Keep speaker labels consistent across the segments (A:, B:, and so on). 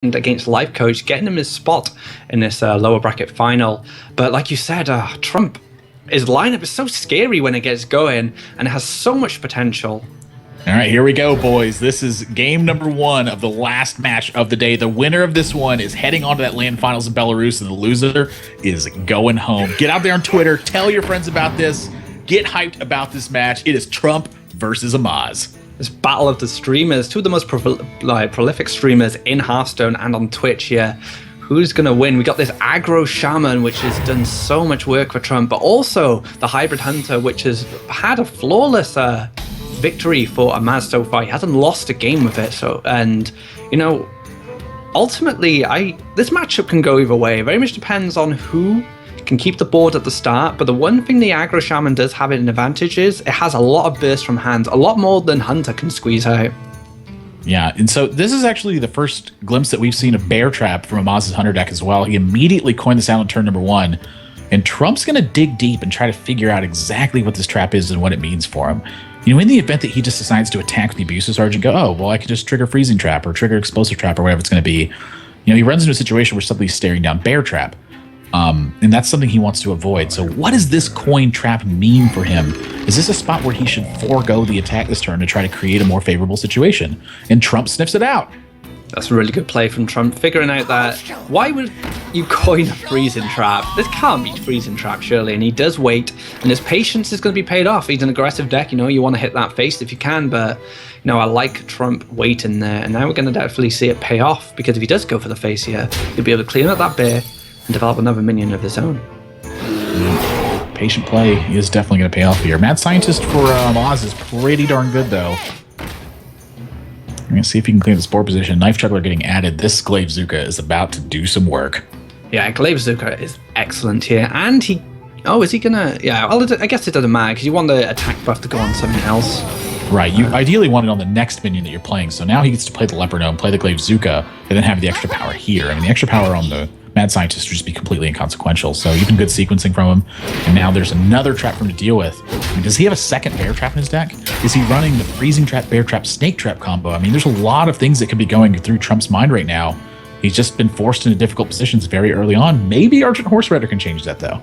A: against Life Coach, getting him his spot in this lower bracket final. But like you said, Trump, his lineup is so scary when it gets going, and it has so much potential.
B: All right, here we go, boys. This is game number 1 of the last match of the day. The winner of this one is heading on to that LAN finals in Belarus, and the loser is going home. Get out there on Twitter. Tell your friends about this. Get hyped about this match. It is Trump versus Amaz.
A: This battle of the streamers, two of the most prolific streamers in Hearthstone and on Twitch here. Who's going to win? We got this aggro shaman, which has done so much work for Trump, but also the hybrid hunter, which has had a flawless victory for Amaz so far. He hasn't lost a game with it. So, and you know, ultimately, this matchup can go either way. It very much depends on who can keep the board at the start, but the one thing the aggro shaman does have an advantage is it has a lot of burst from hand, a lot more than hunter can squeeze out.
B: Yeah, and so this is actually the first glimpse that we've seen of bear trap from Amaz's hunter deck as well. He immediately coined this out on turn number 1, and Trump's going to dig deep and try to figure out exactly what this trap is and what it means for him. You know, in the event that he just decides to attack the abusive surge and go, oh, well, I can just trigger freezing trap or trigger explosive trap or whatever it's going to be, you know, he runs into a situation where somebody's staring down bear trap. And that's something he wants to avoid. So what does this coin trap mean for him? Is this a spot where he should forego the attack this turn to try to create a more favorable situation? And Trump sniffs it out.
A: That's a really good play from Trump, figuring out that why would you coin a freezing trap? This can't be freezing trap, surely. And he does wait, and his patience is going to be paid off. He's an aggressive deck, you know, you want to hit that face if you can, but you know, I like Trump waiting there, and now we're going to definitely see it pay off, because if he does go for the face here, he'll be able to clean up that bear and develop another minion of his own.
B: Patient play is definitely going to pay off here. Mad Scientist for Amaz is pretty darn good, though. We're going to see if he can clean the spore position. Knife Juggler getting added. This Glaive Zuka is about to do some work.
A: Yeah, Glaive Zuka is excellent here. And he... Oh, is he going to... Yeah, well, I guess it doesn't matter, because you want the attack buff to go on something else.
B: Right, you ideally want it on the next minion that you're playing. So now he gets to play the Leopard Gnome, play the Glaive Zuka, and then have the extra power here. I mean, the extra power on the Mad Scientist would just be completely inconsequential. So even good sequencing from him. And now there's another trap for him to deal with. I mean, does he have a second bear trap in his deck? Is he running the freezing trap, bear trap, snake trap combo? I mean, there's a lot of things that could be going through Trump's mind right now. He's just been forced into difficult positions very early on. Maybe Argent Horse Rider can change that, though.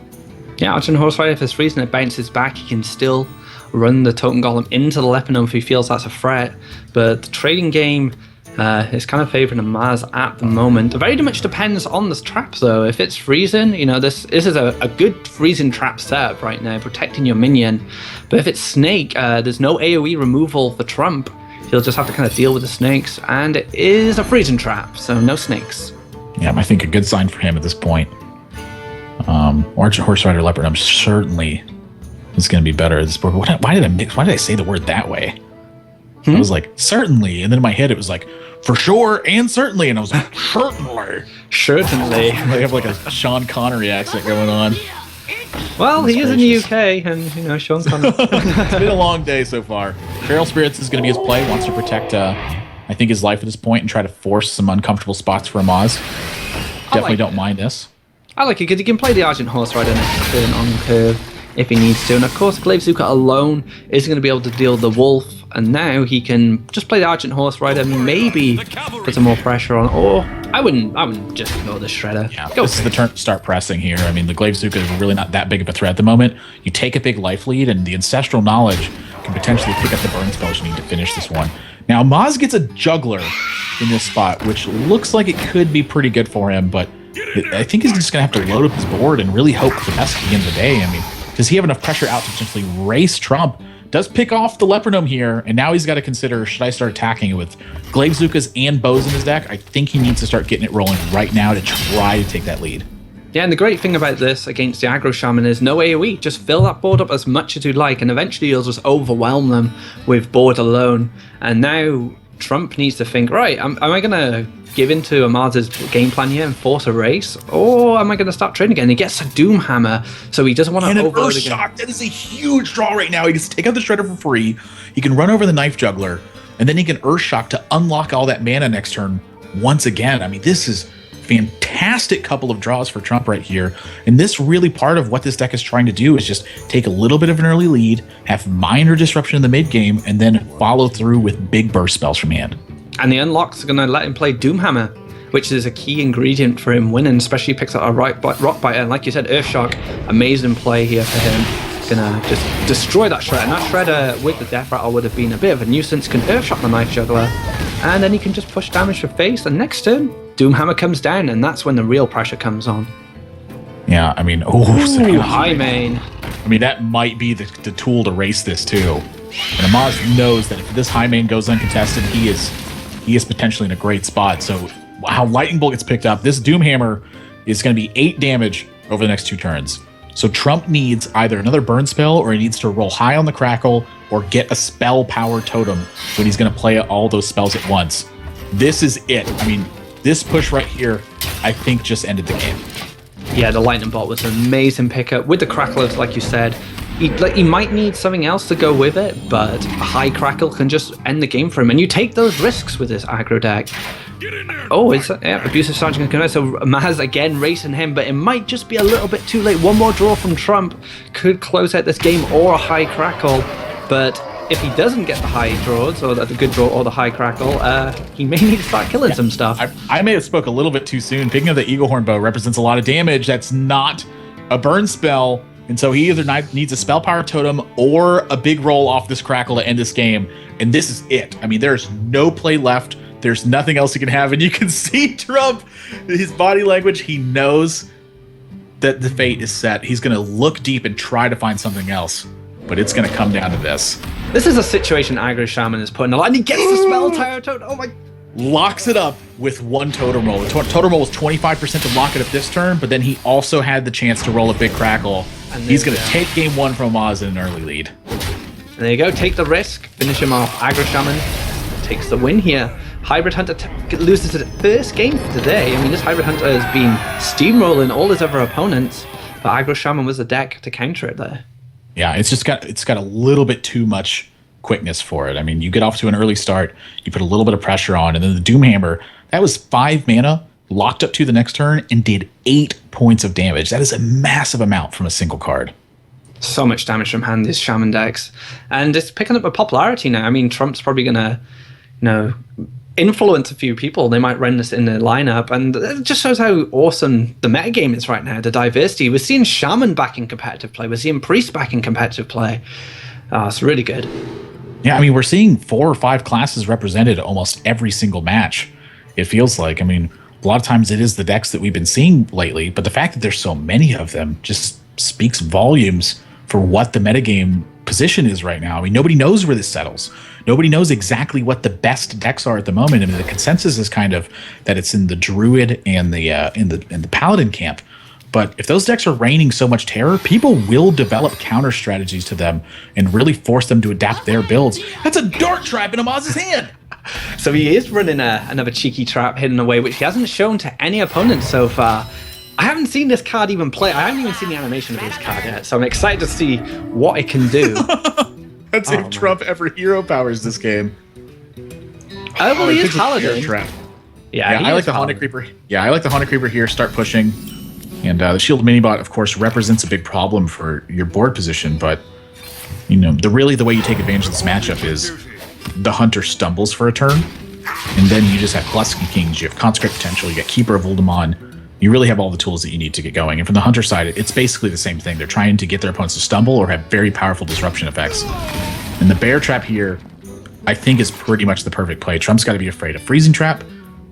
B: Yeah,
A: Argent Horse Rider, if it's freezing, it bounces back. He can still run the Totem Golem into the Leopard Gnome if he feels that's a threat. But the trading game is kind of favoring Amaz at the moment. It very much depends on this trap, though. If it's freezing, you know, this is a good freezing trap setup right now, protecting your minion. But if it's snake, there's no AoE removal for Trump. He'll just have to kind of deal with the snakes, and it is a freezing trap, so no snakes.
B: Yeah, I think a good sign for him at this point. Argent Horse Rider Leopard Gnome certainly is going to be better at this board. Why did I say the word that way? I was like, certainly, and then in my head it was like, for sure and certainly, and I was like, certainly.
A: Certainly.
B: I have like a Sean Connery accent going on.
A: Well, he is in the UK, and you know, Sean Connery.
B: It's been a long day so far. Feral Spirits is going to be his play. Wants to protect, I think, his life at this point and try to force some uncomfortable spots for Amaz. Definitely don't mind this.
A: I like it because he can play the Argent Horse Rider next turn on curve if he needs to. And of course, Glaive Zuka alone isn't going to be able to deal the Wolf. And now he can just play the Argent Horse Rider, maybe put some more pressure on. Or I wouldn't just ignore the Shredder.
B: Yeah, this is the turn to start pressing here. I mean, the Glaive Zuka is really not that big of a threat at the moment. You take a big life lead, and the Ancestral Knowledge can potentially pick up the burn spells you need to finish this one. Now, Amaz gets a Juggler in this spot, which looks like it could be pretty good for him, but I think he's just going to have to load up his board and really hope for the best at the end of the day. I mean, does he have enough pressure out to potentially race Trump? Does pick off the Leopard Gnome here, and now he's got to consider, should I start attacking it with Glaive Zukas and bows in his deck? I think he needs to start getting it rolling right now to try to take that lead.
A: Yeah, and the great thing about this against the aggro shaman is no AoE. Just fill that board up as much as you'd like, and eventually you'll just overwhelm them with board alone. And now Trump needs to think, right, am I going to give into Amaz's game plan here and force a race, or am I going to start trading again? He gets a Doomhammer, so he doesn't want to overload again.
B: Shock, that is a huge draw right now. He gets to take out the Shredder for free. He can run over the Knife Juggler, and then he can Earth Shock to unlock all that mana next turn once again. I mean, this is fantastic couple of draws for Trump right here. And this really part of what this deck is trying to do is just take a little bit of an early lead, have minor disruption in the mid game, and then follow through with big burst spells from hand.
A: And the unlocks are going to let him play Doomhammer. which is a key ingredient for him winning, especially he picks up a rock biter. And like you said, Earthshock, amazing play here for him. Gonna just destroy that Shredder. And that Shredder with the Death Rattle would have been a bit of a nuisance. Can Earthshock the Knife Juggler, and then he can just push damage for face. And next turn, Doomhammer comes down, and that's when the real pressure comes on.
B: Yeah, I mean,
A: high main.
B: I mean, that might be the tool to race this too. And Amaz knows that if this high main goes uncontested, he is potentially in a great spot. So how Lightning Bolt gets picked up, this Doomhammer is going to be 8 damage over the next 2 turns. So Trump needs either another burn spell, or he needs to roll high on the Crackle, or get a spell power totem when he's going to play all those spells at once. This is it. I mean, this push right here, I think, just ended the game.
A: Yeah, the Lightning Bolt was an amazing pickup. With the Crackle, like you said, he might need something else to go with it, but a high Crackle can just end the game for him. And you take those risks with this aggro deck. Oh, it's Abusive Sergeant Connect. So Maz again racing him, but it might just be a little bit too late. One more draw from Trump could close out this game, or a high Crackle. But if he doesn't get the high draws, or the good draw, or the high Crackle, he may need to start killing some stuff.
B: I may have spoke a little bit too soon. Picking up the Eagle Horn Bow represents a lot of damage. That's not a burn spell. And so he either needs a spell power totem or a big roll off this Crackle to end this game. And this is it. I mean, there's no play left. There's nothing else he can have. And you can see Trump, his body language, he knows that the fate is set. He's going to look deep and try to find something else. But it's going to come down to this.
A: This is a situation Aggro Shaman is putting a lot. And he gets the spell power totem. Oh my.
B: Locks it up with 1 totem roll. The totem roll was 25% to lock it up this turn, but then he also had the chance to roll a big Crackle. And he's going to take game 1 from Amaz in an early lead.
A: And there you go. Take the risk. Finish him off. Aggro Shaman takes the win here. Hybrid Hunter loses his first game for today. I mean, this Hybrid Hunter has been steamrolling all his other opponents, but Aggro Shaman was the deck to counter it there.
B: Yeah, it's got a little bit too much quickness for it. I mean, you get off to an early start, you put a little bit of pressure on, and then the Doomhammer, that was 5 mana, locked up to the next turn, and did 8 points of damage. That is a massive amount from a single card.
A: So much damage from hand, these Shaman decks. And it's picking up a popularity now. I mean, Trump's probably going to, influence a few people. They might run this in their lineup, and it just shows how awesome the metagame is right now, the diversity. We're seeing Shaman back in competitive play. We're seeing Priest back in competitive play. It's really good.
B: Yeah, I mean, we're seeing 4 or 5 classes represented almost every single match, it feels like. I mean, a lot of times it is the decks that we've been seeing lately, but the fact that there's so many of them just speaks volumes for what the metagame position is right now. I mean, nobody knows where this settles. Nobody knows exactly what the best decks are at the moment. I mean, the consensus is kind of that it's in the Druid and the in the Paladin camp. But if those decks are raining so much terror, people will develop counter strategies to them and really force them to adapt their builds. That's a dart trap in Amaz's hand.
A: So he is running another cheeky trap hidden away, which he hasn't shown to any opponent so far. I haven't seen this card even play. I haven't even seen the animation of this card yet, so I'm excited to see what it can do.
B: That's if Trump ever hero powers this game.
A: Oh, well, he is Paladin.
B: Trap.
A: Yeah,
B: I like the Haunted Creeper. Yeah, I like the Haunted Creeper here. Start pushing. And the Shield Minibot, of course, represents a big problem for your board position, but the way you take advantage of this matchup is the Hunter stumbles for a turn, and then you just have Glusky Kings, you have Consecrate Potential, you get Keeper of Uldamon. You really have all the tools that you need to get going. And from the Hunter side, it's basically the same thing. They're trying to get their opponents to stumble or have very powerful disruption effects. And the Bear Trap here, I think, is pretty much the perfect play. Trump's got to be afraid of Freezing Trap,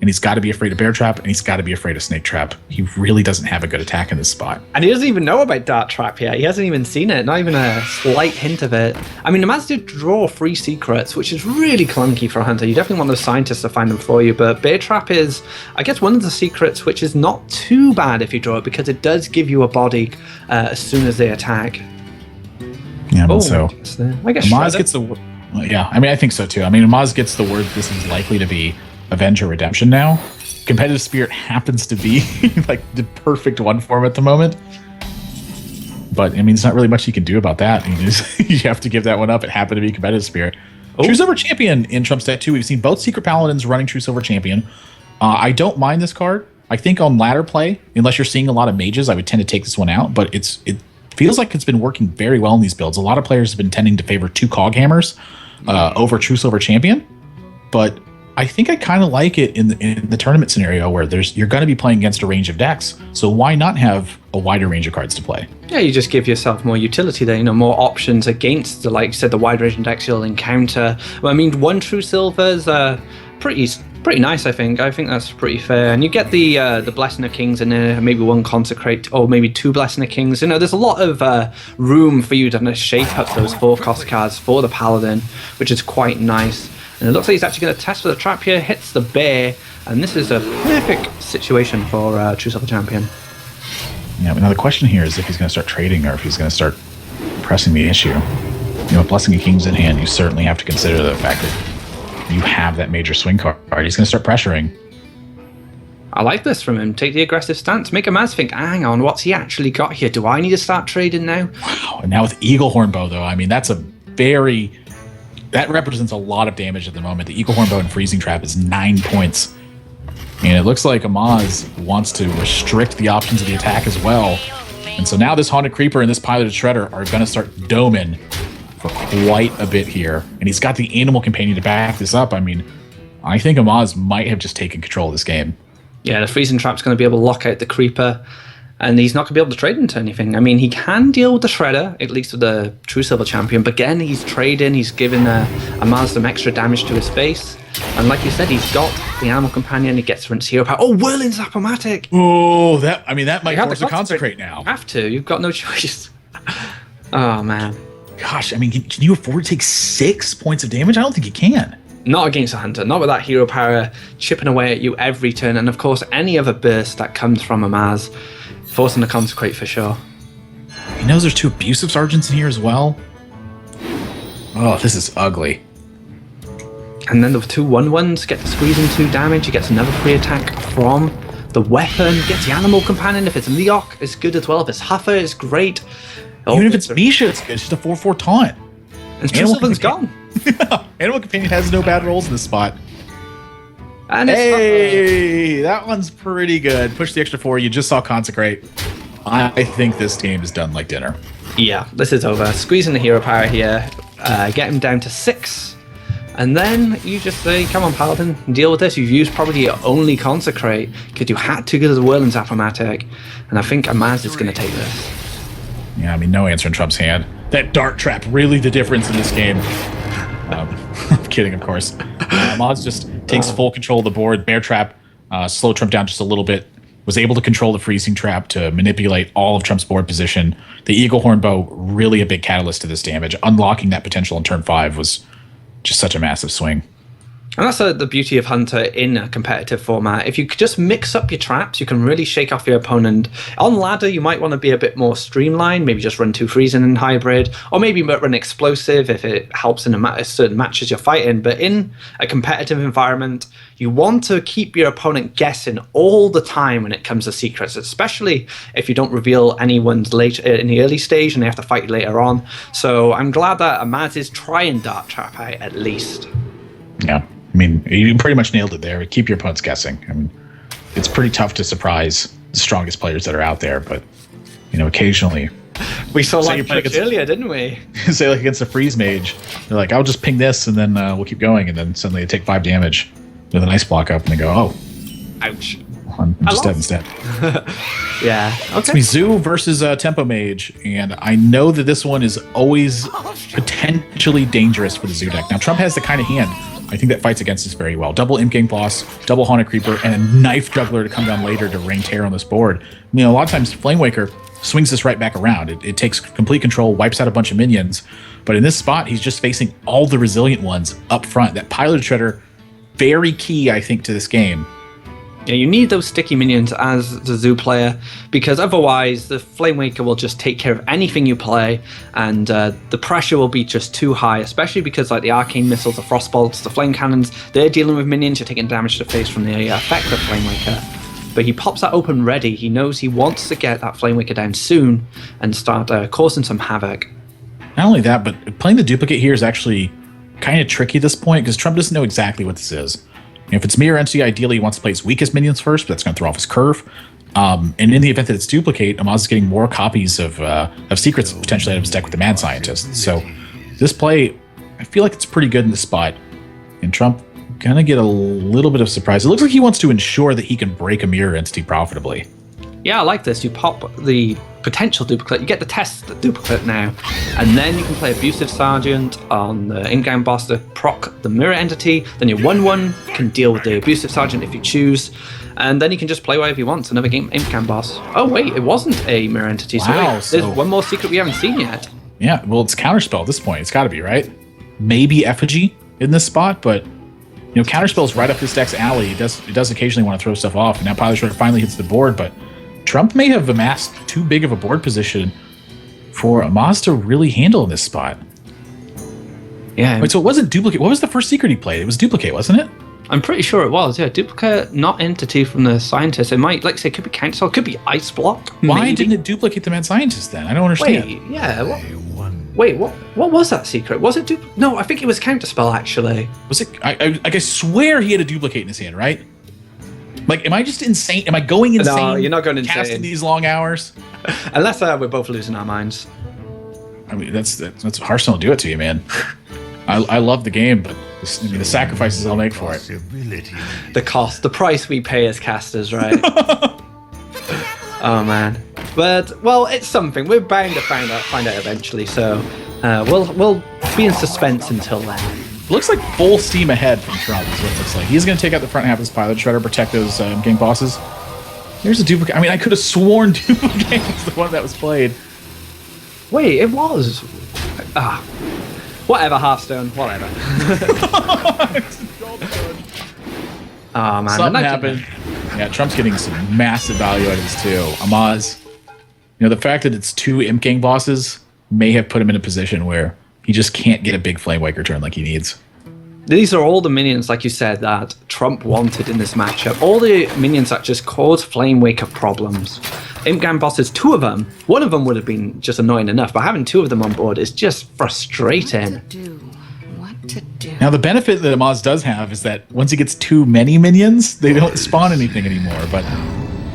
B: and he's got to be afraid of Bear Trap, and he's got to be afraid of Snake Trap. He really doesn't have a good attack in this spot.
A: And he doesn't even know about Dart Trap yet. He hasn't even seen it, not even a slight hint of it. I mean, Amaz did draw 3 secrets, which is really clunky for a hunter. You definitely want those scientists to find them for you, but Bear Trap is, I guess, one of the secrets which is not too bad if you draw it, because it does give you a body as soon as they attack.
B: Yeah, but so
A: I guess
B: Amaz gets the... Yeah, I mean, I think so too. I mean, Amaz gets the word this is likely to be Avenge or Redemption now. Competitive Spirit happens to be like the perfect one for him at the moment. But I mean, there's not really much you can do about that. You have to give that one up. It happened to be Competitive Spirit. True Silver Champion in Trump's deck too. We've seen both Secret Paladins running True Silver Champion. I don't mind this card. I think on ladder play, unless you're seeing a lot of mages, I would tend to take this one out. But it feels like it's been working very well in these builds. A lot of players have been tending to favor 2 Cog Hammers over True Silver Champion. But I think I kind of like it in the tournament scenario where you're going to be playing against a range of decks. So why not have a wider range of cards to play?
A: Yeah, you just give yourself more utility there, more options against the, like you said, the wide range of decks you'll encounter. Well, I mean, 1 True Silver's pretty nice, I think. I think that's pretty fair. And you get the Blessing of Kings in there, maybe 1 Consecrate, or maybe 2 Blessing of Kings. There's a lot of room for you to shape up those 4-cost cards for the Paladin, which is quite nice. And it looks like he's actually going to test for the trap here, hits the bear, and this is a perfect situation for True Silver Champion.
B: Yeah, but now the question here is if he's going to start trading or if he's going to start pressing the issue. With Blessing of Kings in hand, you certainly have to consider the fact that you have that major swing card. He's going to start pressuring.
A: I like this from him. Take the aggressive stance. Make Amaz think, hang on, what's he actually got here? Do I need to start trading now?
B: Wow, and now with Eagle Hornbow, though, I mean, that's a very... That represents a lot of damage at the moment. The Eagle Hornbow and Freezing Trap is 9 points. And it looks like Amaz wants to restrict the options of the attack as well. And so now this Haunted Creeper and this Piloted Shredder are going to start doming for quite a bit here. And he's got the Animal Companion to back this up. I mean, I think Amaz might have just taken control of this game.
A: Yeah, the Freezing Trap's going to be able to lock out the Creeper. And he's not going to be able to trade into anything. I mean, he can deal with the Shredder, at least with the True Silver Champion. But again, he's trading. He's giving Amaz some extra damage to his face. And like you said, he's got the Animal Companion. He gets Rinse Hero Power. Oh, Whirling Zap-O-Matic!
B: Oh, that might force a Consecrate now.
A: You have to. You've got no choice. Oh, man.
B: Gosh, I mean, can you afford to take 6 points of damage? I don't think you can.
A: Not against a Hunter. Not with that Hero Power chipping away at you every turn. And of course, any other burst that comes from Amaz. Forcing the Consecrate for sure.
B: He knows there's 2 Abusive Sergeants in here as well. Oh, this is ugly.
A: And then the 2 1/1s get to squeeze in 2 damage. He gets another free attack from the weapon. Gets the Animal Companion. If it's Leok, it's good as well. If it's Huffer, it's great.
B: Even if it's Misha, it's good. It's just a 4/4 taunt.
A: And True Silver's gone.
B: Animal Companion has no bad rolls in this spot.
A: And
B: hey, that one's pretty good. Push the extra 4. You just saw Consecrate. I think this game is done like dinner.
A: Yeah, this is over. Squeezing the Hero Power here. Get him down to 6. And then you just say, come on, Paladin, deal with this. You've used probably your only Consecrate because you had to get the Whirling Zap-O-Matic. And I think Amaz is going to take this.
B: Yeah, I mean, no answer in Trump's hand. That Dart Trap, really the difference in this game. I'm kidding, of course. Amaz just takes full control of the board. Bear Trap slowed Trump down just a little bit. Was able to control the Freezing Trap to manipulate all of Trump's board position. The Eagle Hornbow, really a big catalyst to this damage. Unlocking that potential in turn 5 was just such a massive swing.
A: And that's the beauty of Hunter in a competitive format. If you could just mix up your traps, you can really shake off your opponent. On ladder, you might want to be a bit more streamlined, maybe just run 2 Freezing and Hybrid, or maybe run Explosive if it helps in certain matches you're fighting. But in a competitive environment, you want to keep your opponent guessing all the time when it comes to secrets, especially if you don't reveal anyone's late in the early stage and they have to fight you later on. So I'm glad that Amaz is trying Dart Trap out at least.
B: Yeah. I mean, you pretty much nailed it there. Keep your opponents guessing. I mean, it's pretty tough to surprise the strongest players that are out there, but, occasionally...
A: We saw like earlier, didn't we?
B: Say, like, against a Freeze Mage, they're like, I'll just ping this, and then we'll keep going, and then suddenly they take 5 damage with an Ice Block up, and they go, oh.
A: Ouch.
B: I'm just dead instead.
A: Yeah. Okay.
B: It's Mizu versus Tempo Mage, and I know that this one is always potentially dangerous for the Zoo deck. Now, Trump has the kind of hand I think that fights against this very well. Double Imp Gang Boss, double Haunted Creeper, and a Knife Juggler to come down later to rain terror on this board. A lot of times Flamewaker swings this right back around. It takes complete control, wipes out a bunch of minions, but in this spot, he's just facing all the resilient ones up front. That Pilot Shredder, very key, I think, to this game.
A: Yeah, you need those sticky minions as the Zoo player, because otherwise the Flamewaker will just take care of anything you play, and the pressure will be just too high, especially because like the Arcane Missiles, the Frost Bolts, the Flame Cannons, they're dealing with minions, you're taking damage to the face from the effect of Flamewaker. But he pops that open ready, he knows he wants to get that Flamewaker down soon and start causing some havoc.
B: Not only that, but playing the duplicate here is actually kind of tricky at this point, because Trump doesn't know exactly what this is. If it's Mirror Entity, ideally he wants to play his weakest minions first, but that's going to throw off his curve. And in the event that it's Duplicate, Amaz is getting more copies of secrets potentially out of his deck with the Mad Scientist. So this play, I feel like it's pretty good in this spot. And Trump gonna get a little bit of surprise. It looks like he wants to ensure that he can break a mirror entity profitably.
A: Yeah, I like this. You pop the potential duplicate, you get the test duplicate now, and then you can play Abusive Sergeant on the in-game boss to proc the mirror entity. Then your 1/1 can deal with the Abusive Sergeant if you choose, and then you can just play whatever you want. Another in-game boss. Oh wait, it wasn't a mirror entity. So
B: Wow,
A: wait, there's one more secret we haven't seen yet.
B: Yeah, well, it's Counterspell at this point. It's got to be, right? Maybe Effigy in this spot, but Counterspell's right up this deck's alley. It does occasionally want to throw stuff off, and now Pilot Shredder finally hits the board, but Trump may have amassed too big of a board position for Amaz to really handle in this spot.
A: Yeah.
B: Wait, so it wasn't Duplicate. What was the first secret he played? It was Duplicate, wasn't it?
A: I'm pretty sure it was, yeah. Duplicate, not entity from the scientist. It might, like I say, could be Counterspell, could be Ice Block.
B: Why
A: maybe.
B: didn't it duplicate the Mad Scientist then? I don't understand.
A: Wait, yeah. What was that secret? Was it No, I think it was Counterspell, actually.
B: Was it? I swear he had a Duplicate in his hand, right? Like, am I just insane? Am I going insane?
A: No, you're not going insane.
B: Casting these long hours?
A: Unless we're both losing our minds.
B: I mean, that's Hearthstone will do it to you, man. I love the game, but the sacrifices I'll make for it.
A: The cost, the price we pay as casters, right? Oh man, but well, it's something. We're bound to find out eventually. So we'll be in suspense until then.
B: Looks like full steam ahead from Trump is what it looks like. He's going to take out the front half of his Pilot Shredder, protect those game bosses. Here's a Duplicate. I mean, I could have sworn Duplicate was the one that was played.
A: Wait, it was. Whatever, Hearthstone. Whatever. Oh man,
B: something happened. Yeah, Trump's getting some massive value out of this too. Amaz, the fact that it's two Imp Gang bosses may have put him in a position where he just can't get a big Flame Waker turn like he needs.
A: These are all the minions, like you said, that Trump wanted in this matchup. All the minions that just cause Flame Waker problems. Imp Gang bosses, two of them. One of them would have been just annoying enough, but having two of them on board is just frustrating.
C: What to do?
B: Now, the benefit that Amaz does have is that once he gets too many minions, they don't spawn anything anymore. But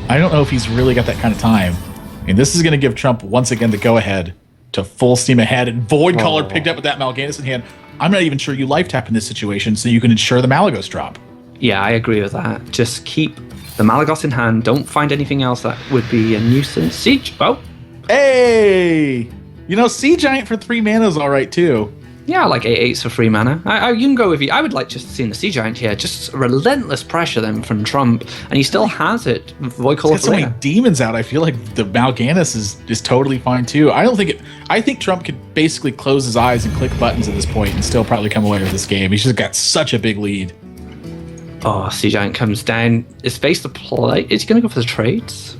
B: I don't know if he's really got that kind of time. I mean, this is going to give Trump, once again, the go-ahead to full steam ahead. And Void Caller picked up with that Mal'Ganis in hand. I'm not even sure you life tap in this situation so you can ensure the Malagos drop.
A: Yeah, I agree with that. Just keep the Malagos in hand. Don't find anything else that would be a nuisance. Siege. Oh.
B: Hey! Sea Giant for 3 mana is all right, too.
A: Yeah, I like 8/8s for 3 mana. You can go with you. I would like just seeing the Sea Giant here. Just relentless pressure then from Trump. And he still has it. Void Caller.
B: He's got so many demons out. I feel like the Mal'Ganis is totally fine, too. I think Trump could basically close his eyes and click buttons at this point and still probably come away with this game. He's just got such a big lead.
A: Oh, Sea Giant comes down. Is face to play. Is he going to go for the trades?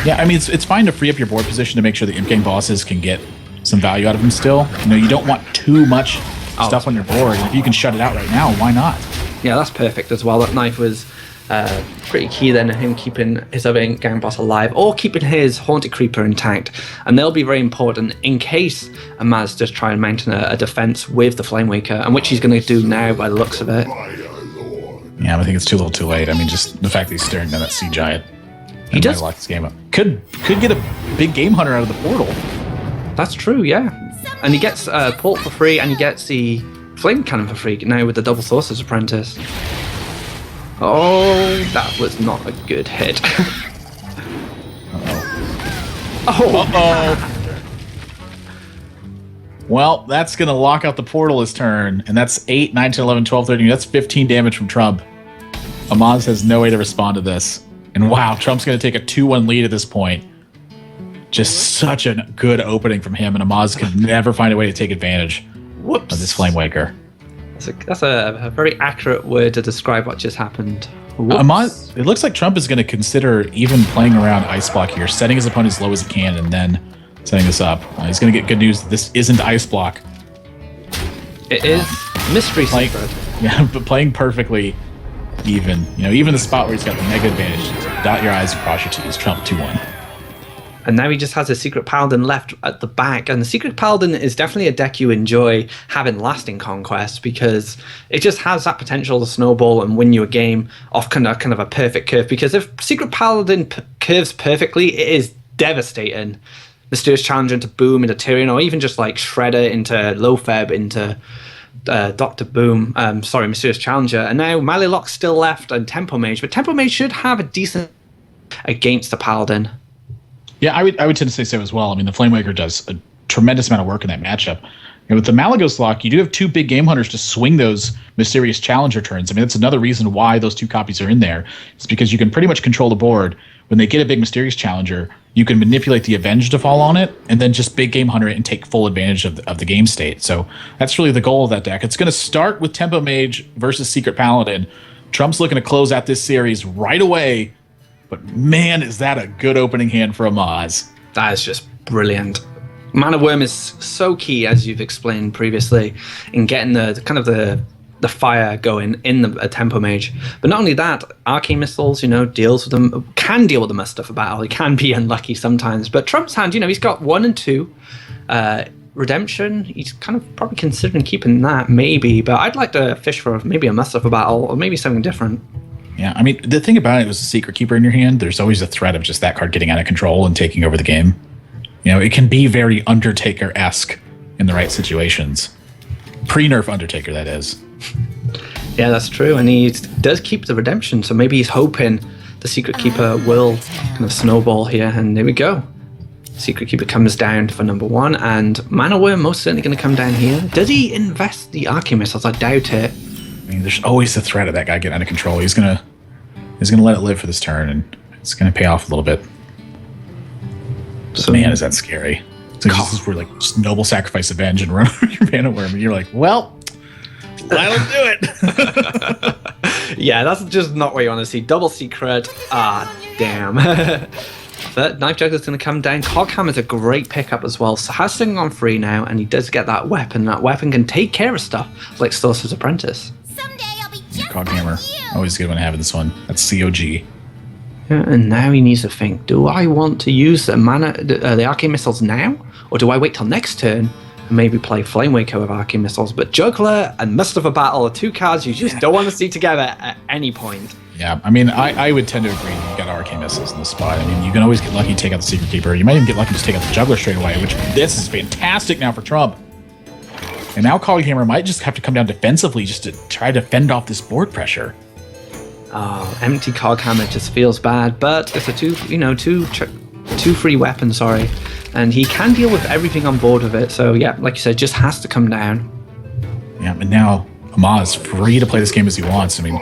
B: Yeah, I mean, it's fine to free up your board position to make sure the Imp Gang bosses can get some value out of him still. You don't want too much stuff on your board. If you can shut it out right now, why not?
A: Yeah, that's perfect as well. That knife was pretty key then, him keeping his other gang boss alive or keeping his Haunted Creeper intact. And they'll be very important in case Amaz just try and maintain a defense with the Flame Waker, and which he's going to do now by the looks of it.
B: Yeah, I think it's too little too late. I mean, just the fact that he's staring down that Sea Giant.
A: He does
B: lock this game up. Could get a big Game Hunter out of the portal.
A: That's true, yeah. And he gets Port for free, and he gets the Flame Cannon for free now with the Double Sorcerer's Apprentice. Oh, that was not a good hit.
B: Uh-oh. Well, that's going to lock out the portal his turn, and that's 8, 9, 10, 11, 12, 13. That's 15 damage from Trump. Amaz has no way to respond to this. And wow, Trump's going to take a 2-1 lead at this point. Just such a good opening from him, and Amaz could never find a way to take advantage of this Flame Waker.
A: That's a very accurate word to describe what just happened.
B: Amaz, it looks like Trump is going to consider even playing around Ice Block here, setting his opponent as low as he can, and then setting this up. He's going to get good news. This isn't Ice Block.
A: It is Mystery Secret.
B: Yeah, but playing perfectly even. Even the spot where he's got the mega advantage. Dot your I's, cross your T's. Trump 2-1.
A: And now he just has a Secret Paladin left at the back. And the Secret Paladin is definitely a deck you enjoy having lasting conquest, because it just has that potential to snowball and win you a game off kind of a perfect curve. Because if Secret Paladin curves perfectly, it is devastating. Mysterious Challenger into Boom, into Tyrion, or even just like Shredder into Low Feb, into Dr. Boom, Mysterious Challenger, and now Maliloc's still left and Tempo Mage, but Tempo Mage should have a decent against the Paladin.
B: Yeah, I would tend to say so as well. I mean, the Flamewaker does a tremendous amount of work in that matchup. And with the Malagos lock, you do have 2 big game hunters to swing those Mysterious Challenger turns. I mean, that's another reason why those 2 copies are in there. It's because you can pretty much control the board. When they get a big Mysterious Challenger, you can manipulate the Avenge to fall on it, and then just big game hunter it and take full advantage of the game state. So that's really the goal of that deck. It's going to start with Tempo Mage versus Secret Paladin. Trump's looking to close out this series right away, but man, is that a good opening hand for Amaz.
A: That is just brilliant. Mana Worm is so key, as you've explained previously, in getting the fire going in the Tempo Mage. But not only that, Arcane Missiles, deals with them, can deal with the Muster for battle. He can be unlucky sometimes. But Trump's hand, he's got 1 and 2. Redemption, he's kind of probably considering keeping that, maybe. But I'd like to fish for maybe a Muster for battle, or maybe something different.
B: Yeah, I mean, the thing about it was a Secret Keeper in your hand, there's always a threat of just that card getting out of control and taking over the game. It can be very Undertaker-esque in the right situations. Pre-nerf Undertaker, that is.
A: Yeah, that's true, and he does keep the redemption, so maybe he's hoping the Secret Keeper will kind of snowball here, and there we go. Secret Keeper comes down for number 1, and Mana Worm most certainly going to come down here. Does he invest the Arcane Missiles? I doubt it.
B: I mean, there's always the threat of that guy getting out of control. He's gonna let it live for this turn, and it's gonna pay off a little bit. So, man, is that scary. So this is where just noble sacrifice Avenge and run over your Mana Worm, and you're like, well, that'll do it.
A: Yeah, that's just not what you want to see. Double Secret. Damn. But Knife Juggler's going to come down. Coghammer's a great pickup as well. So has something on free now, and he does get that weapon. That weapon can take care of stuff like Sorcerer's Apprentice.
C: Someday I'll be just
B: Coghammer.
C: like you.
B: Always a good one having this one. That's COG.
A: Yeah, and now he needs to think, do I want to use the Arcane Missiles now? Or do I wait till next turn and maybe play Flamewaker with Arcane Missiles? But Juggler and Muster for Battle are 2 cards you just don't want to see together at any point.
B: Yeah, I mean, I would tend to agree that you've got Arcane Missiles in this spot. I mean, you can always get lucky to take out the Secret Keeper. You might even get lucky to just take out the Juggler straight away, which this is fantastic now for Trump. And now Coghammer might just have to come down defensively just to try to fend off this board pressure.
A: Oh, empty Coghammer just feels bad, but it's a two free weapon, sorry. And he can deal with everything on board with it, so yeah, like you said, just has to come down.
B: Yeah, and now Amaz free to play this game as he wants. I mean,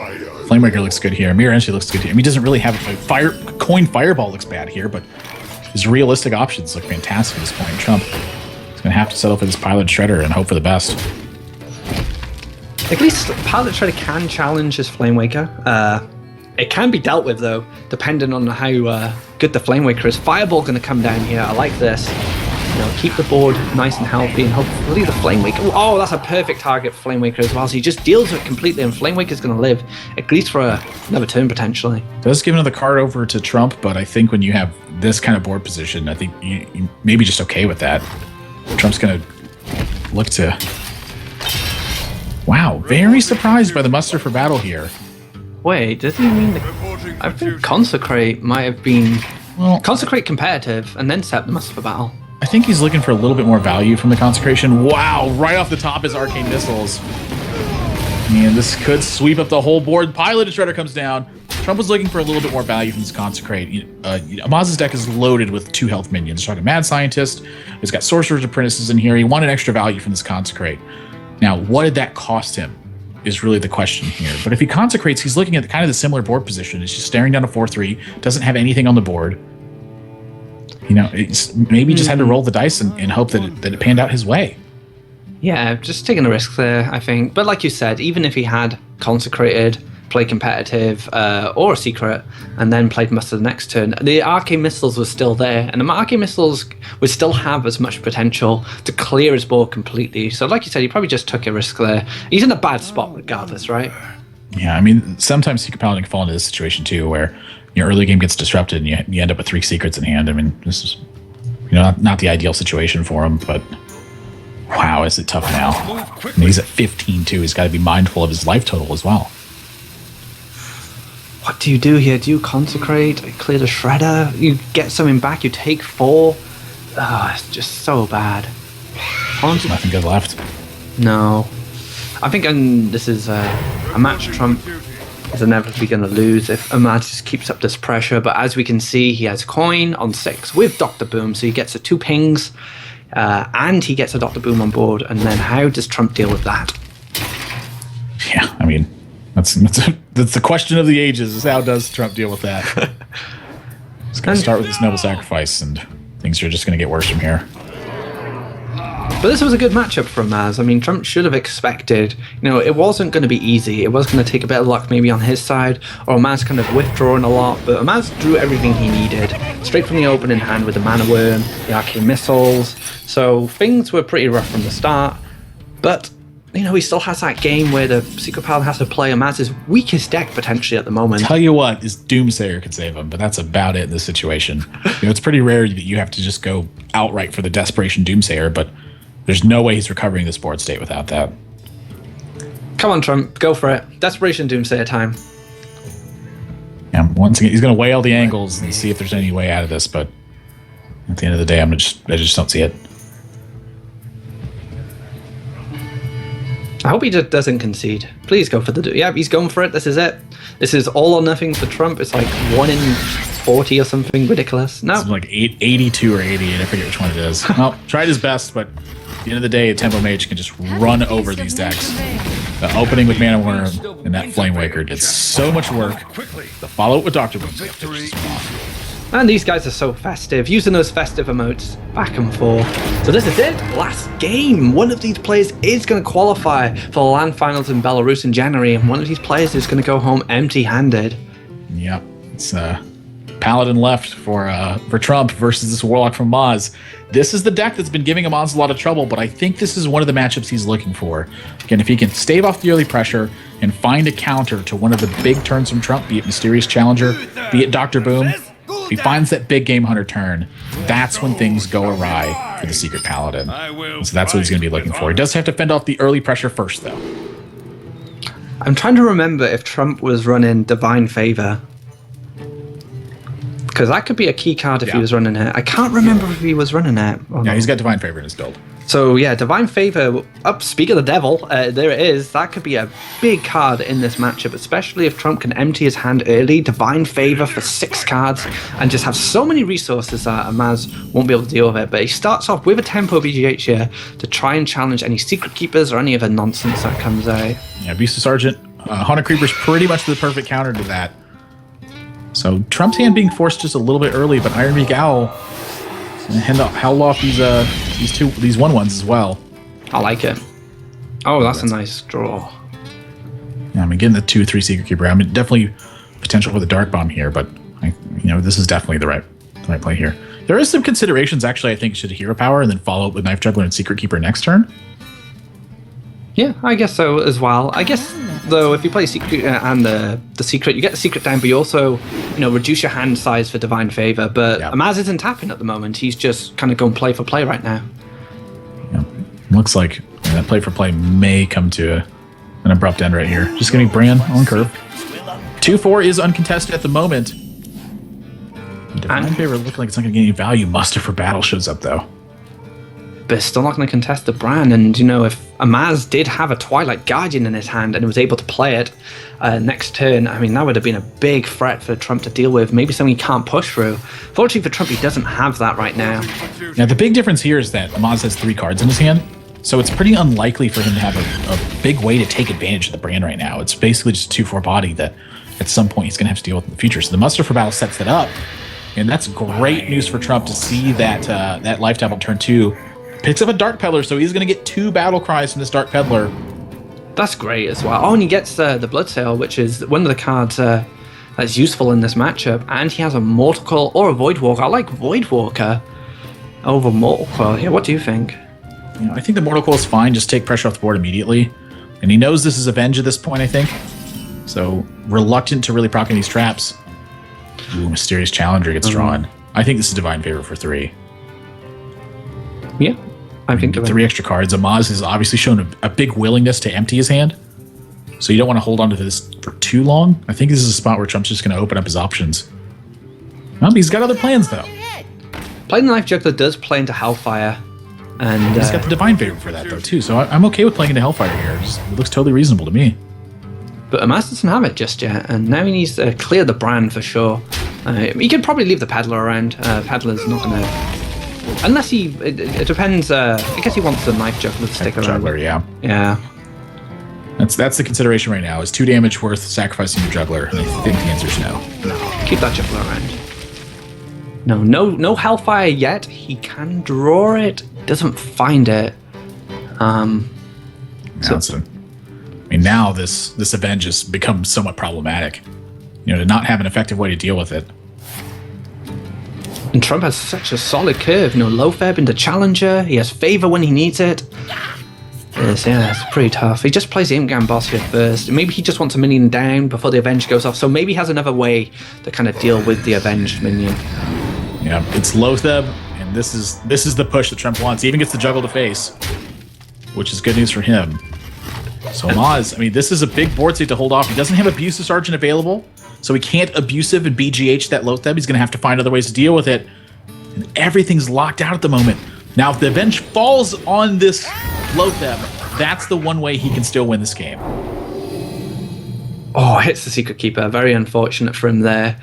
B: Flamewaker looks good here. Mirror Entry looks good here. I mean, he doesn't really have a coin Fireball looks bad here, but his realistic options look fantastic at this point. Trump is going to have to settle for this Pilot Shredder and hope for the best.
A: At least Pilot Shredder can challenge his Flamewaker. It can be dealt with, though, depending on how good the Flamewaker is. Fireball going to come down here. I like this. Keep the board nice and healthy, and hopefully the Flamewaker... Oh, that's a perfect target for Flamewaker as well. So he just deals with it completely, and Flamewaker's going to live, at least for another turn, potentially.
B: Does give another card over to Trump, but I think when you have this kind of board position, I think you may be just okay with that. Trump's going to look to... Wow, very surprised by the Muster for Battle here.
A: Wait, does he mean... I think Consecrate might have been...
B: Well,
A: Consecrate competitive, and then set the Muster for Battle.
B: I think he's looking for a little bit more value from the Consecration. Wow, right off the top is Arcane Missiles. Man, this could sweep up the whole board. Pilot Shredder comes down. Trump was looking for a little bit more value from this Consecrate. Amaz's deck is loaded with 2 health minions. He's talking Mad Scientist. He's got Sorcerer's Apprentices in here. He wanted extra value from this Consecrate. Now, what did that cost him is really the question here. But if he Consecrates, he's looking at kind of the similar board position. He's just staring down a 4-3, doesn't have anything on the board. It's maybe just had to roll the dice and hope that it panned out his way.
A: Yeah, just taking a risk there, I think. But like you said, even if he had Consecrated, played competitive, or a Secret, and then played Muster the next turn, the Arcane Missiles was still there, and the Arcane Missiles would still have as much potential to clear his board completely. So like you said, he probably just took a risk there. He's in a bad spot regardless, right?
B: Yeah, I mean, sometimes Secret Paladin can fall into this situation too, where your early game gets disrupted and you end up with 3 secrets in hand. I mean, this is not the ideal situation for him, but wow, is it tough now. And he's at 15 too. He's got to be mindful of his life total as well.
A: What do you do here? Do you Consecrate, clear the Shredder, you get something back, you take 4? It's just so bad.
B: There's nothing good left.
A: No. I think this is a match Trump is inevitably going to lose if Amaz just keeps up this pressure. But as we can see, he has coin on 6 with Dr. Boom, so he gets the 2 pings, and he gets a Dr. Boom on board. And then how does Trump deal with that?
B: Yeah, I mean, that's the question of the ages, is how does Trump deal with that? It's going to start with this noble sacrifice, and things are just going to get worse from here.
A: But this was a good matchup for Amaz. I mean, Trump should have expected, it wasn't going to be easy. It was going to take a bit of luck maybe on his side, or Amaz kind of withdrawing a lot, but Amaz drew everything he needed. Straight from the opening hand with the Mana Worm, the Arcane Missiles, so things were pretty rough from the start, but he still has that game where the Secret Paladin has to play Amaz's weakest deck potentially at the moment.
B: Tell you what, this Doomsayer could save him, but that's about it in this situation. It's pretty rare that you have to just go outright for the Desperation Doomsayer, but there's no way he's recovering this board state without that.
A: Come on, Trump, go for it. Desperation Doomsayer time.
B: Yeah, once again, he's going to weigh all the angles and see if there's any way out of this, but at the end of the day, I just don't see it.
A: I hope he just doesn't concede. Please go for the... Yeah, he's going for it. This is it. This is all or nothing for Trump. It's like 1 in 40 or something ridiculous. No.
B: It's like 82 or 88. I forget which one it is. Well, tried his best, but at the end of the day, a Tempo Mage can just run over these decks. The opening with Mana Worm and that Flame Waker did so much work. The follow-up with Dr. Boom.
A: And these guys are so festive, using those festive emotes back and forth. So this is it, last game. One of these players is going to qualify for the LAN finals in Belarus in January, and one of these players is going to go home empty-handed.
B: Yep, it's Paladin left for Trump versus this Warlock from Amaz. This is the deck that's been giving Amaz a lot of trouble, but I think this is one of the matchups he's looking for. Again, if he can stave off the early pressure and find a counter to one of the big turns from Trump, be it Mysterious Challenger, be it Dr. Boom, if he finds that big Game Hunter turn, that's when things go awry for the Secret Paladin. So that's what he's going to be looking for. He does have to fend off the early pressure first, though.
A: I'm trying to remember if Trump was running Divine Favor, because that could be a key card if he was running it. I can't remember if he was running it.
B: Yeah, he's got Divine Favor in his build.
A: So yeah, Divine Favor, speak of the devil, there it is. That could be a big card in this matchup, especially if Trump can empty his hand early. Divine Favor for 6 cards and just have so many resources that Amaz won't be able to deal with it. But he starts off with a Tempo BGH here to try and challenge any Secret Keepers or any other nonsense that comes out.
B: Yeah, Beast of Sergeant, Haunted Creeper's pretty much the perfect counter to that. So Trump's hand being forced just a little bit early, but Iron Beak Owl and howl off these 1/1s as well.
A: I like it. Oh, that's a nice draw.
B: Yeah, I mean, getting the 2/3 Secret Keeper. I mean, definitely potential for the Dark Bomb here, but this is definitely the right play here. There is some considerations actually. I think should Hero Power and then follow up with Knife Juggler and Secret Keeper next turn.
A: Yeah, I guess so as well. I guess, though, if you play Secret and the Secret, you get the Secret down, but you also, reduce your hand size for Divine Favor. But Amaz isn't tapping at the moment. He's just kind of going play for play right now.
B: Yeah. Looks like that play for play may come to an abrupt end right here. Just going to be Bran on curve. 2/4 is uncontested at the moment. Divine Favor looking like it's not going to get any value. Muster for Battle shows up, though.
A: But it's still not going to contest the Bran. And, if Amaz did have a Twilight Guardian in his hand and was able to play it next turn, I mean, that would have been a big threat for Trump to deal with. Maybe something he can't push through. Fortunately for Trump, he doesn't have that right now.
B: Now, the big difference here is that Amaz has 3 cards in his hand. So it's pretty unlikely for him to have a big way to take advantage of the Bran right now. It's basically just a 2/4 body that at some point he's going to have to deal with in the future. So the Muster for Battle sets that up. And that's great news for Trump to see that Life Tap on turn 2. Picks up a Dark Peddler, so he's going to get 2 Battle Cries from this Dark Peddler.
A: That's great as well. Oh, and he gets the Blood Sail, which is one of the cards that's useful in this matchup. And he has a Mortal Coil or a Voidwalker. I like Voidwalker over Mortal Coil. Yeah, what do you think?
B: I think the Mortal Coil is fine. Just take pressure off the board immediately. And he knows this is Avenge at this point, I think. So reluctant to really proc these traps. Ooh, Mysterious Challenger gets drawn. I think this is Divine Favor for 3.
A: Yeah. I think
B: 3 extra cards. Amaz has obviously shown a big willingness to empty his hand. So you don't want to hold on to this for too long. I think this is a spot where Trump's just going to open up his options. Well, he's got other plans, though.
A: Playing the Knife Juggler does play into Hellfire. And
B: He's got the Divine Favor for that, though, too. So I'm okay with playing into Hellfire here. It looks totally reasonable to me.
A: But Amaz doesn't have it just yet, and now he needs to clear the brand for sure. He could probably leave the Peddler around. Peddler's not going to... Unless he... It depends. I guess he wants the Knife Juggler to stick around.
B: Juggler, yeah.
A: Yeah.
B: That's the consideration right now. Is 2 damage worth sacrificing your Juggler? And I think the answer is no.
A: No, keep that Juggler around. No Hellfire yet. He can draw it. Doesn't find it.
B: Now this Avenge has become somewhat problematic. To not have an effective way to deal with it.
A: And Trump has such a solid curve. Low Feb into Challenger. He has Favor when he needs it. It's pretty tough. He just plays the Imp Gang boss here first. Maybe he just wants a minion down before the Avenge goes off. So maybe he has another way to kind of deal with the Avenged minion.
B: Yeah, it's Lotheb, and this is the push that Trump wants. He even gets the Juggle to face, which is good news for him. So Amaz, this is a big board state to hold off. He doesn't have Abusive Sergeant available, so he can't Abusive and BGH that Lotheb. He's going to have to find other ways to deal with it. And everything's locked out at the moment. Now, if the Avenge falls on this Lotheb, that's the one way he can still win this game.
A: Oh, hits the Secret Keeper. Very unfortunate for him there.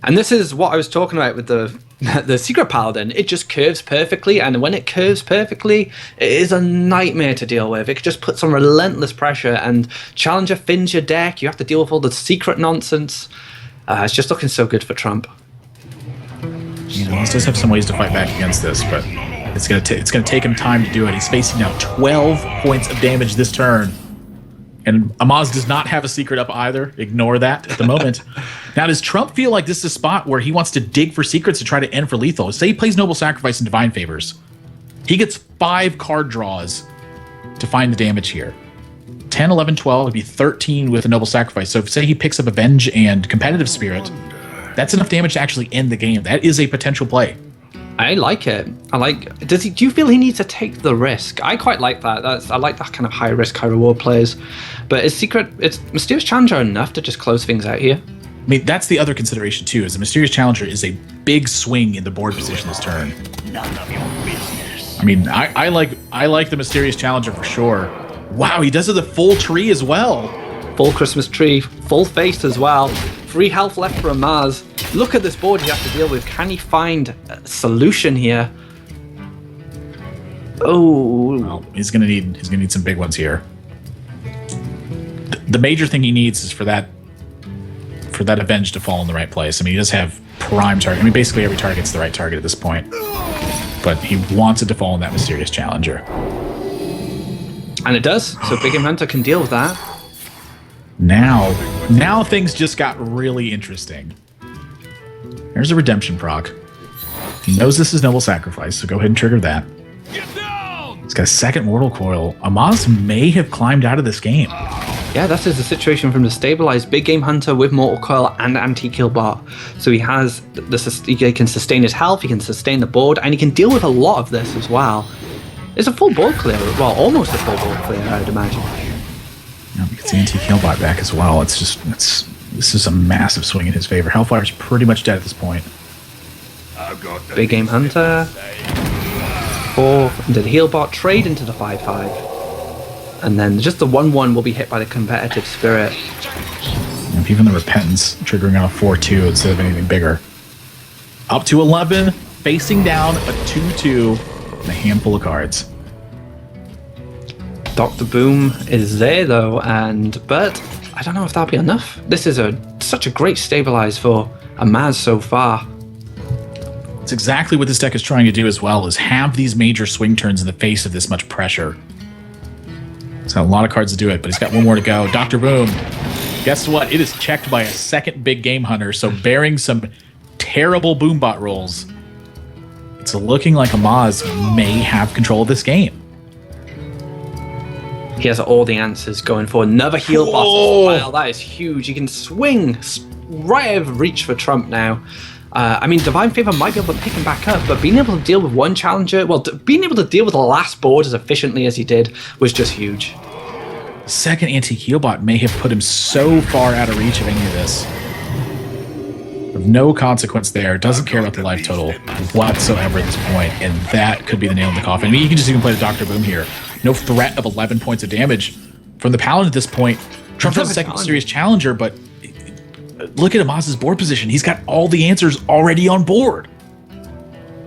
A: And this is what I was talking about with the Secret Paladin. It just curves perfectly, and when it curves perfectly, it is a nightmare to deal with. It just puts on relentless pressure, and Challenger fins your deck. You have to deal with all the secret nonsense. It's just looking so good for Trump.
B: He does have some ways to fight back against this, but it's gonna take him time to do it. He's facing now 12 points of damage this turn. And Amaz does not have a secret up either. Ignore that at the moment. Now, does Trump feel like this is a spot where he wants to dig for secrets to try to end for lethal? Say he plays Noble Sacrifice and Divine Favors. He gets 5 card draws to find the damage here. 10, 11, 12, it'd be 13 with a Noble Sacrifice. So say he picks up Avenge and Competitive Spirit, that's enough damage to actually end the game. That is a potential play.
A: I like it. Do you feel he needs to take the risk? I quite like that. I like that kind of high risk, high reward plays. But is Mysterious Challenger enough to just close things out here?
B: That's the other consideration too, is the Mysterious Challenger is a big swing in the board position this turn. None of your business. I like the Mysterious Challenger for sure. Wow, he does it the full tree as well.
A: Full Christmas tree, full face as well. 3 health left for Amaz. Look at this board you have to deal with. Can he find a solution here? Oh,
B: well, he's gonna need some big ones here. The major thing he needs is for that Avenge to fall in the right place. He does have prime target. Basically every target's the right target at this point. But he wants it to fall in that Mysterious Challenger.
A: And it does. So Big Game Hunter can deal with that.
B: Now things just got really interesting. There's a Redemption proc. He knows this is Noble Sacrifice, so go ahead and trigger that. He's got a second Mortal Coil. Amaz may have climbed out of this game.
A: Yeah, that is the situation from the stabilized Big Game Hunter with Mortal Coil and Anti-Kill Bot. So he has he can sustain his health, he can sustain the board, and he can deal with a lot of this as well. It's a full board clear, well, almost a full board clear, I would imagine.
B: He gets the Anti-Kill Bot back as well. This is a massive swing in his favor. Hellfire's pretty much dead at this point.
A: Big Game Hunter. 4 into the heal bot, trade into the 5/5. And then just the 1/1 will be hit by the Competitive Spirit.
B: Even the Repentance triggering on a 4/2 instead of anything bigger. Up to 11, facing down a 2/2 and a handful of cards.
A: Dr. Boom is there though, but I don't know if that'll be enough. This is such a great stabilize for Amaz so far.
B: It's exactly what this deck is trying to do as well, is have these major swing turns in the face of this much pressure. He's got a lot of cards to do it, but he's got one more to go. Dr. Boom, guess what? It is checked by a second Big Game Hunter, so bearing some terrible Boombot rolls, it's looking like Amaz may have control of this game.
A: He has all the answers going for another heal boss as well. That is huge. He can swing right out of reach for Trump now. Divine Favor might be able to pick him back up, but being able to deal with one challenger, being able to deal with the last board as efficiently as he did was just huge.
B: Second Anti-Heal Bot may have put him so far out of reach of any of this. of no consequence there. Doesn't care about the life total whatsoever at this point, and that could be the nail in the coffin. I mean, you can just even play the Dr. Boom here. No threat of 11 points of damage from the Paladin at this point. Trump's not a second series challenger, but look at Amaz's board position. He's got all the answers already on board.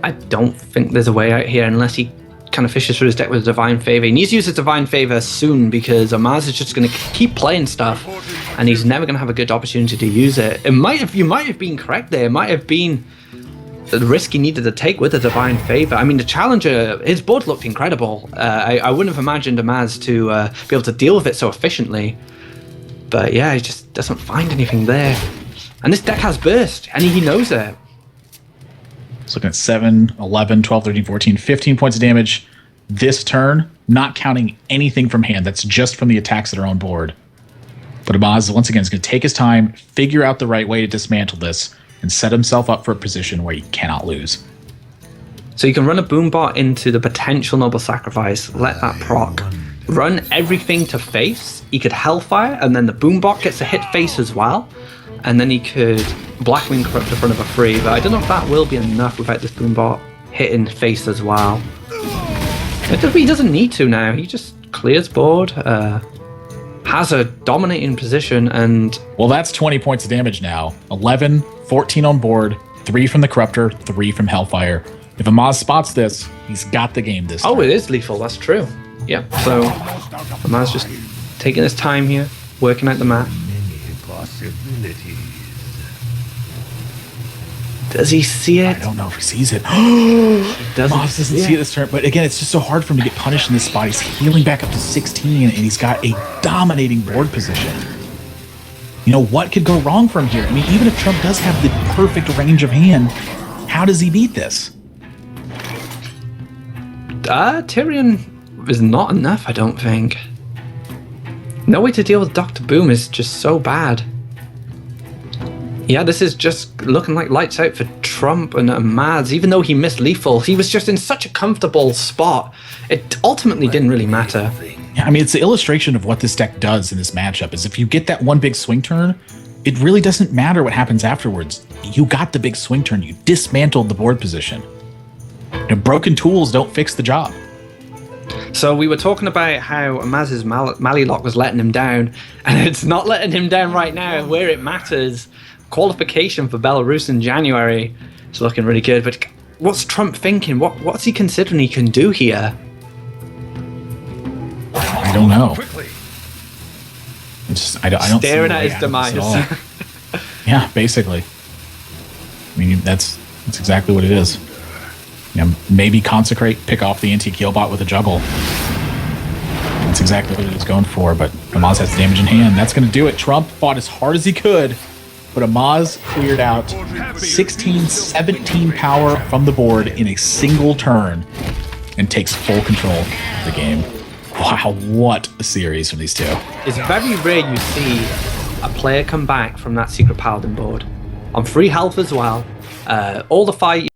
A: I don't think there's a way out here unless he kind of fishes through his deck with a Divine Favor. He needs to use his Divine Favor soon because Amaz is just going to keep playing stuff and he's never going to have a good opportunity to use it. You might have been correct there. It might have been the risk he needed to take with the Divine Favor. I mean, the Challenger, his board looked incredible. I wouldn't have imagined Amaz to be able to deal with it so efficiently. But yeah, he just doesn't find anything there. And this deck has Burst, and he knows it.
B: It's looking at 7, 11, 12, 13, 14, 15 points of damage this turn, not counting anything from hand. That's just from the attacks that are on board. But Amaz, once again, is going to take his time, figure out the right way to dismantle this, and set himself up for a position where he cannot lose.
A: So you can run a Boombot into the potential Noble Sacrifice, let that proc, run everything to face. He could Hellfire, and then the Boombot gets a hit face as well. And then he could Blackwing Corrupt in front of a free, but I don't know if that will be enough without this Boombot hitting face as well. He doesn't need to now. He just clears board, has a dominating position, and...
B: Well, that's 20 points of damage now. 11, 14 on board, 3 from the Corruptor, 3 from Hellfire. If Amaz spots this, he's got the game this time.
A: Oh, it is lethal. That's true. Yeah, so Amaz just taking his time here, working out the math. Does he see it?
B: I don't know if he sees it. Amaz doesn't see it this turn, but again, it's just so hard for him to get punished in this spot. He's healing back up to 16, and he's got a dominating board position. You know, what could go wrong from here? I mean, even if Trump does have the perfect range of hand, how does he beat this?
A: Tyrion is not enough, I don't think. No way to deal with Dr. Boom is just so bad. Yeah, this is just looking like lights out for Trump and Amaz. Even though he missed lethal, he was just in such a comfortable spot. It ultimately didn't really matter.
B: Yeah, I mean, it's the illustration of what this deck does in this matchup, is if you get that one big swing turn, it really doesn't matter what happens afterwards. You got the big swing turn. You dismantled the board position. And broken tools don't fix the job.
A: So we were talking about how Amaz's Malilock was letting him down, and it's not letting him down right now where it matters. Qualification for Belarus in January. It's looking really good, but what's Trump thinking? What's he considering he can do here?
B: I don't know. I don't
A: staring at his demise.
B: Yeah, basically. I mean, that's exactly what it is. You know, maybe consecrate, pick off the anti-Keelbot with a juggle. That's exactly what he was going for, but Amaz has damage in hand. That's going to do it. Trump fought as hard as he could, but Amaz cleared out 16, 17 power from the board in a single turn and takes full control of the game. Wow, what a series from these two.
A: It's very rare you see a player come back from that Secret Paladin board on free health as well. All the fight